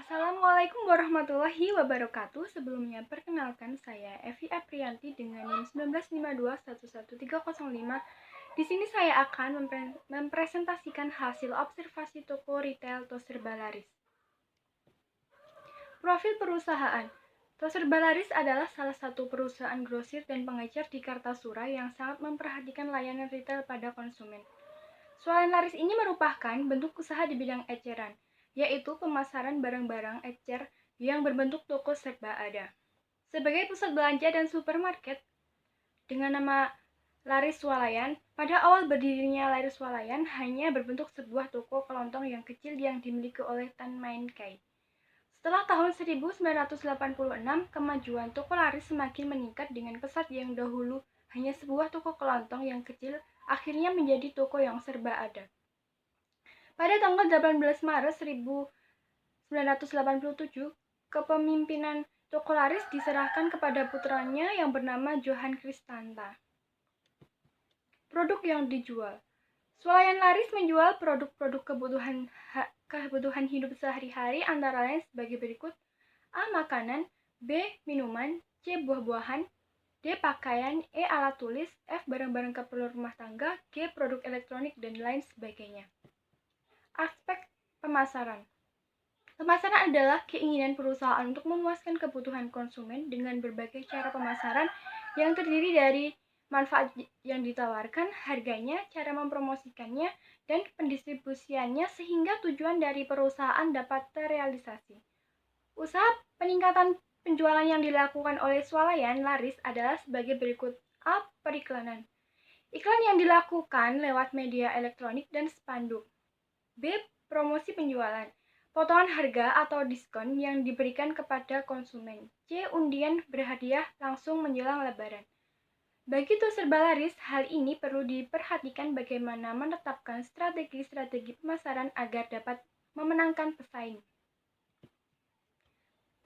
Assalamualaikum warahmatullahi wabarakatuh. Sebelumnya, perkenalkan saya Evi Aprianti dengan NIM 1952111305. Di sini saya akan mempresentasikan hasil observasi toko retail Toserba Laris. Profil perusahaan. Toserba Laris adalah salah satu perusahaan grosir dan pengecer di Kartasura yang sangat memperhatikan layanan retail pada konsumen. Swalayan Laris ini merupakan bentuk usaha di bidang eceran, yaitu pemasaran barang-barang ecer yang berbentuk toko serba ada. Sebagai pusat belanja dan supermarket dengan nama Laris Swalayan, pada awal berdirinya Laris Swalayan hanya berbentuk sebuah toko kelontong yang kecil yang dimiliki oleh Tan Main Kai. Setelah tahun 1986, kemajuan toko Laris semakin meningkat dengan pesat yang dahulu hanya sebuah toko kelontong yang kecil akhirnya menjadi toko yang serba ada. Pada tanggal 18 Maret 1987, kepemimpinan toko Laris diserahkan kepada putranya yang bernama Johan Kristanta. Produk yang dijual. Swalayan Laris menjual produk-produk kebutuhan hidup sehari-hari antara lain sebagai berikut: A. Makanan, B. Minuman, C. Buah-buahan, D. Pakaian, E. Alat tulis, F. Barang-barang keperluan rumah tangga, G. Produk elektronik, dan lain sebagainya. Aspek pemasaran. Pemasaran adalah keinginan perusahaan untuk memuaskan kebutuhan konsumen dengan berbagai cara pemasaran yang terdiri dari manfaat yang ditawarkan, harganya, cara mempromosikannya, dan pendistribusiannya sehingga tujuan dari perusahaan dapat terrealisasi. Usaha peningkatan penjualan yang dilakukan oleh Swalayan Laris adalah sebagai berikut. A. Periklanan. Iklan yang dilakukan lewat media elektronik dan spanduk. B. Promosi penjualan. Potongan harga atau diskon yang diberikan kepada konsumen. C. Undian berhadiah langsung menjelang Lebaran. Bagi Toserba Laris, hal ini perlu diperhatikan bagaimana menetapkan strategi-strategi pemasaran agar dapat memenangkan pesaing.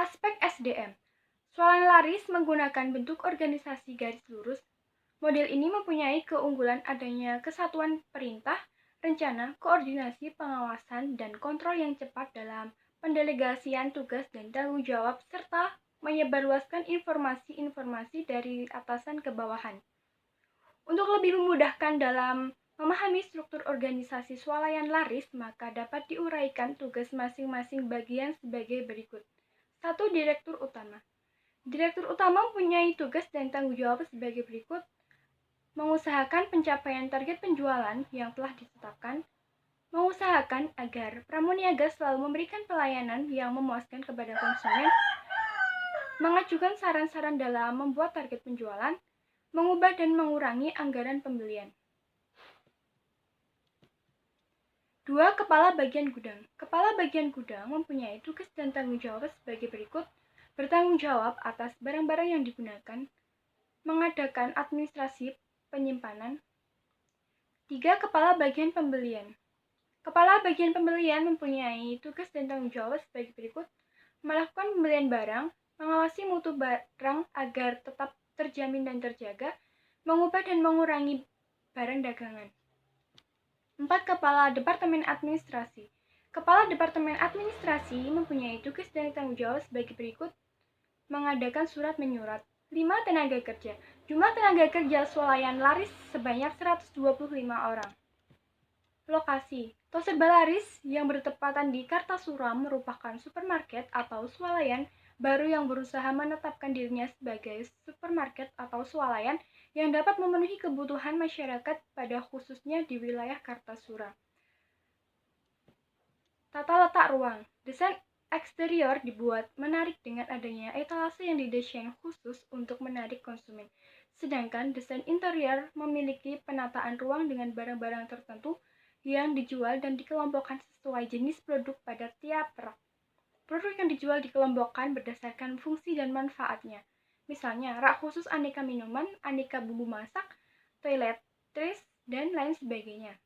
Aspek SDM. Swalayan Laris menggunakan bentuk organisasi garis lurus. Model ini mempunyai keunggulan adanya kesatuan perintah, rencana, koordinasi, pengawasan, dan kontrol yang cepat dalam pendelegasian tugas dan tanggung jawab, serta menyebarluaskan informasi-informasi dari atasan ke bawahan. Untuk lebih memudahkan dalam memahami struktur organisasi Swalayan Laris, maka dapat diuraikan tugas masing-masing bagian sebagai berikut. 1. Direktur Utama. Direktur Utama mempunyai tugas dan tanggung jawab sebagai berikut: mengusahakan pencapaian target penjualan yang telah ditetapkan, mengusahakan agar pramuniaga selalu memberikan pelayanan yang memuaskan kepada konsumen, mengajukan saran-saran dalam membuat target penjualan, mengubah dan mengurangi anggaran pembelian. 2. Kepala Bagian Gudang. Kepala Bagian Gudang mempunyai tugas dan tanggung jawab sebagai berikut: bertanggung jawab atas barang-barang yang digunakan, mengadakan administrasi penyimpanan. 3. Kepala Bagian Pembelian. Kepala Bagian Pembelian mempunyai tugas dan tanggung jawab sebagai berikut: melakukan pembelian barang, mengawasi mutu barang agar tetap terjamin dan terjaga, mengubah dan mengurangi barang dagangan. 4. Kepala Departemen Administrasi. Kepala Departemen Administrasi mempunyai tugas dan tanggung jawab sebagai berikut: mengadakan surat menyurat. 5. Tenaga kerja. Jumlah tenaga kerja Swalayan Laris sebanyak 125 orang. Lokasi. Toserba Laris yang bertepatan di Kartasura merupakan supermarket atau swalayan baru yang berusaha menetapkan dirinya sebagai supermarket atau swalayan yang dapat memenuhi kebutuhan masyarakat pada khususnya di wilayah Kartasura. Tata letak ruang. Desain eksterior dibuat menarik dengan adanya etalase yang didesain khusus untuk menarik konsumen. Sedangkan desain interior memiliki penataan ruang dengan barang-barang tertentu yang dijual dan dikelompokkan sesuai jenis produk pada tiap rak. Produk yang dijual dikelompokkan berdasarkan fungsi dan manfaatnya. Misalnya, rak khusus aneka minuman, aneka bumbu masak, toiletries, dan lain sebagainya.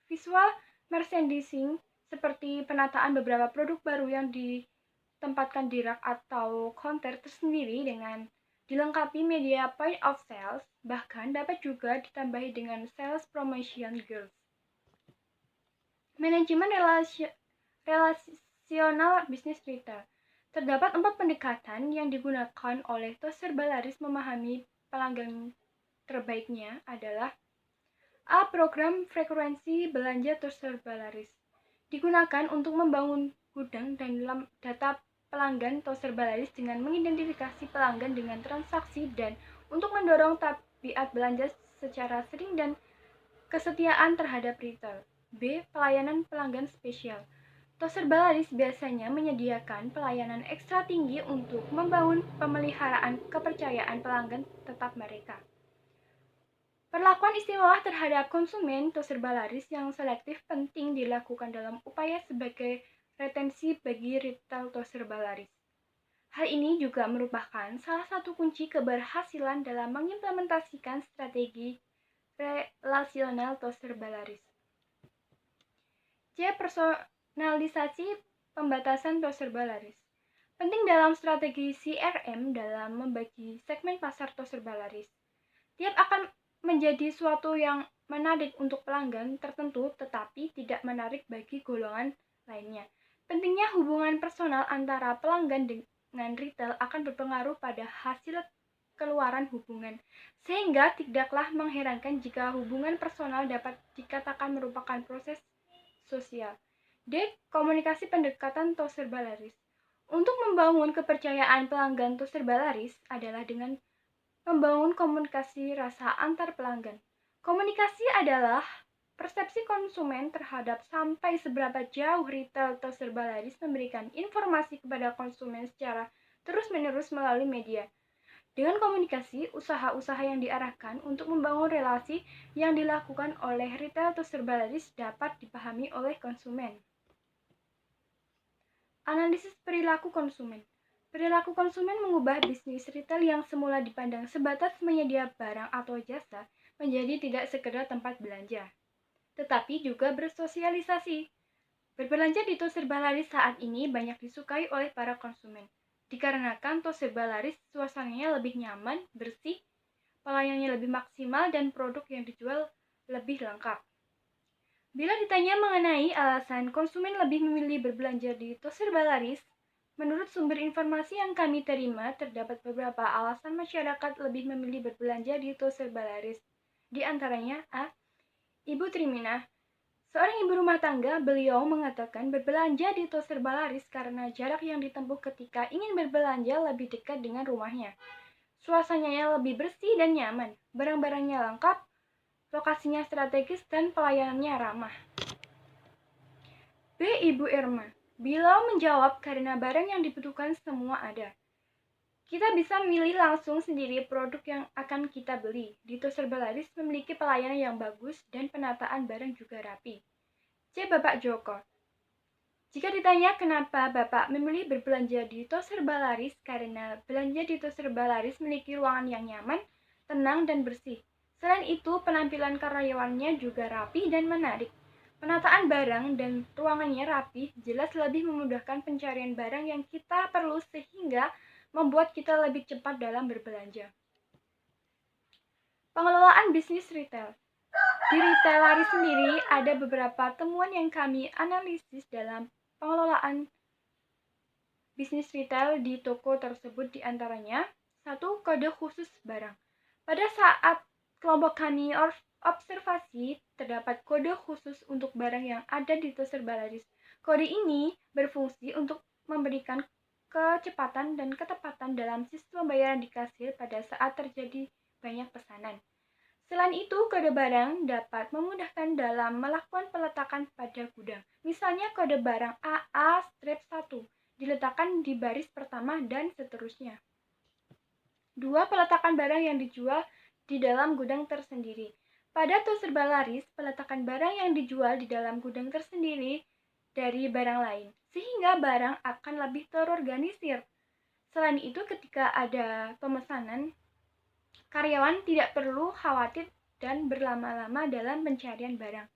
Visual merchandising seperti penataan beberapa produk baru yang ditempatkan di rak atau counter tersendiri dengan dilengkapi media point of sales, bahkan dapat juga ditambahi dengan sales promotion girls. Manajemen relasi relasional bisnis retail. Terdapat 4 pendekatan yang digunakan oleh Toserba Laris memahami pelanggan terbaiknya adalah A. Program frekuensi belanja Toserba Laris. Digunakan untuk membangun gudang dan data pelanggan Toserba Laris dengan mengidentifikasi pelanggan dengan transaksi dan untuk mendorong tabiat belanja secara sering dan kesetiaan terhadap retail. B. Pelayanan pelanggan spesial. Toserba Laris biasanya menyediakan pelayanan ekstra tinggi untuk membangun pemeliharaan kepercayaan pelanggan tetap mereka. Perlakuan istimewa terhadap konsumen Toserba Laris yang selektif penting dilakukan dalam upaya sebagai retensi bagi retail Toserba Laris. Hal ini juga merupakan salah satu kunci keberhasilan dalam mengimplementasikan strategi relasional Toserba Laris. C. Personalisasi pembatasan Toserba Laris. Penting dalam strategi CRM dalam membagi segmen pasar Toserba Laris. Tiap akan menjadi suatu yang menarik untuk pelanggan tertentu tetapi tidak menarik bagi golongan lainnya. Pentingnya hubungan personal antara pelanggan dengan retail akan berpengaruh pada hasil keluaran hubungan, sehingga tidaklah mengherankan jika hubungan personal dapat dikatakan merupakan proses sosial. D. Komunikasi pendekatan Toserba Laris. Untuk membangun kepercayaan pelanggan Toserba Laris adalah dengan membangun komunikasi rasa antar pelanggan. Komunikasi adalah persepsi konsumen terhadap sampai seberapa jauh retail Toserba Laris memberikan informasi kepada konsumen secara terus-menerus melalui media. Dengan komunikasi, usaha-usaha yang diarahkan untuk membangun relasi yang dilakukan oleh retail Toserba Laris dapat dipahami oleh konsumen. Analisis perilaku konsumen. Perilaku konsumen mengubah bisnis retail yang semula dipandang sebatas menyedia barang atau jasa menjadi tidak sekedar tempat belanja, tetapi juga bersosialisasi. Berbelanja di Toserba Laris saat ini banyak disukai oleh para konsumen, dikarenakan Toserba Laris suasananya lebih nyaman, bersih, pelayanannya lebih maksimal, dan produk yang dijual lebih lengkap. Bila ditanya mengenai alasan konsumen lebih memilih berbelanja di Toserba Laris, menurut sumber informasi yang kami terima, terdapat beberapa alasan masyarakat lebih memilih berbelanja di Toserba Laris. Di antaranya, A. Ibu Trimina. Seorang ibu rumah tangga, beliau mengatakan berbelanja di Toserba Laris karena jarak yang ditempuh ketika ingin berbelanja lebih dekat dengan rumahnya. Suasananya lebih bersih dan nyaman, barang-barangnya lengkap, lokasinya strategis, dan pelayanannya ramah. B. Ibu Irma. Bila menjawab karena barang yang dibutuhkan semua ada. Kita bisa memilih langsung sendiri produk yang akan kita beli. Di Toserba Laris memiliki pelayanan yang bagus dan penataan barang juga rapi. C. Bapak Joko. Jika ditanya kenapa Bapak memilih berbelanja di Toserba Laris, karena belanja di Toserba Laris memiliki ruangan yang nyaman, tenang, dan bersih. Selain itu, penampilan karyawannya juga rapi dan menarik. Penataan barang dan ruangannya rapi jelas lebih memudahkan pencarian barang yang kita perlu sehingga membuat kita lebih cepat dalam berbelanja. Pengelolaan bisnis retail. Di Retail Laris sendiri ada beberapa temuan yang kami analisis dalam pengelolaan bisnis retail di toko tersebut, di antaranya 1. Kode khusus barang. Pada saat kelompok kami observasi, terdapat kode khusus untuk barang yang ada di Toserba Laris. Kode ini berfungsi untuk memberikan kecepatan dan ketepatan dalam sistem pembayaran di kasir pada saat terjadi banyak pesanan. Selain itu, kode barang dapat memudahkan dalam melakukan peletakan pada gudang. Misalnya kode barang AA-1 diletakkan di baris pertama dan seterusnya. 2. Peletakan barang yang dijual di dalam gudang tersendiri. Pada Toserba Laris, peletakan barang yang dijual di dalam gudang tersendiri dari barang lain, sehingga barang akan lebih terorganisir. Selain itu, ketika ada pemesanan, karyawan tidak perlu khawatir dan berlama-lama dalam pencarian barang.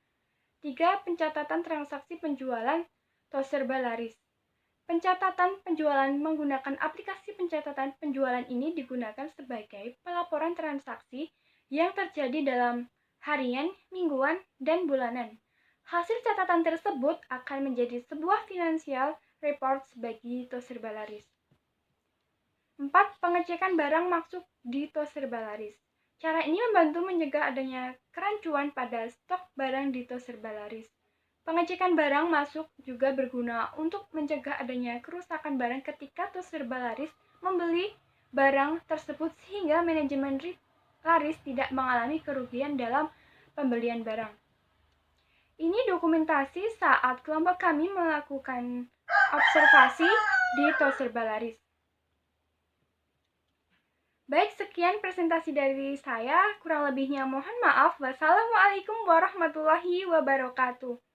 3. Pencatatan transaksi penjualan Toserba Laris. Pencatatan penjualan menggunakan aplikasi pencatatan penjualan ini digunakan sebagai pelaporan transaksi yang terjadi dalam harian, mingguan, dan bulanan. Hasil catatan tersebut akan menjadi sebuah finansial reports bagi toko serba laris. 4. Pengecekan barang masuk di toko serba laris. Cara ini membantu mencegah adanya kerancuan pada stok barang di toko serba laris. Pengecekan barang masuk juga berguna untuk mencegah adanya kerusakan barang ketika toko serba laris membeli barang tersebut sehingga manajemen laris tidak mengalami kerugian dalam pembelian barang. Ini dokumentasi saat kelompok kami melakukan observasi di toko serba laris. Baik, sekian presentasi dari saya. Kurang lebihnya mohon maaf. Wassalamualaikum warahmatullahi wabarakatuh.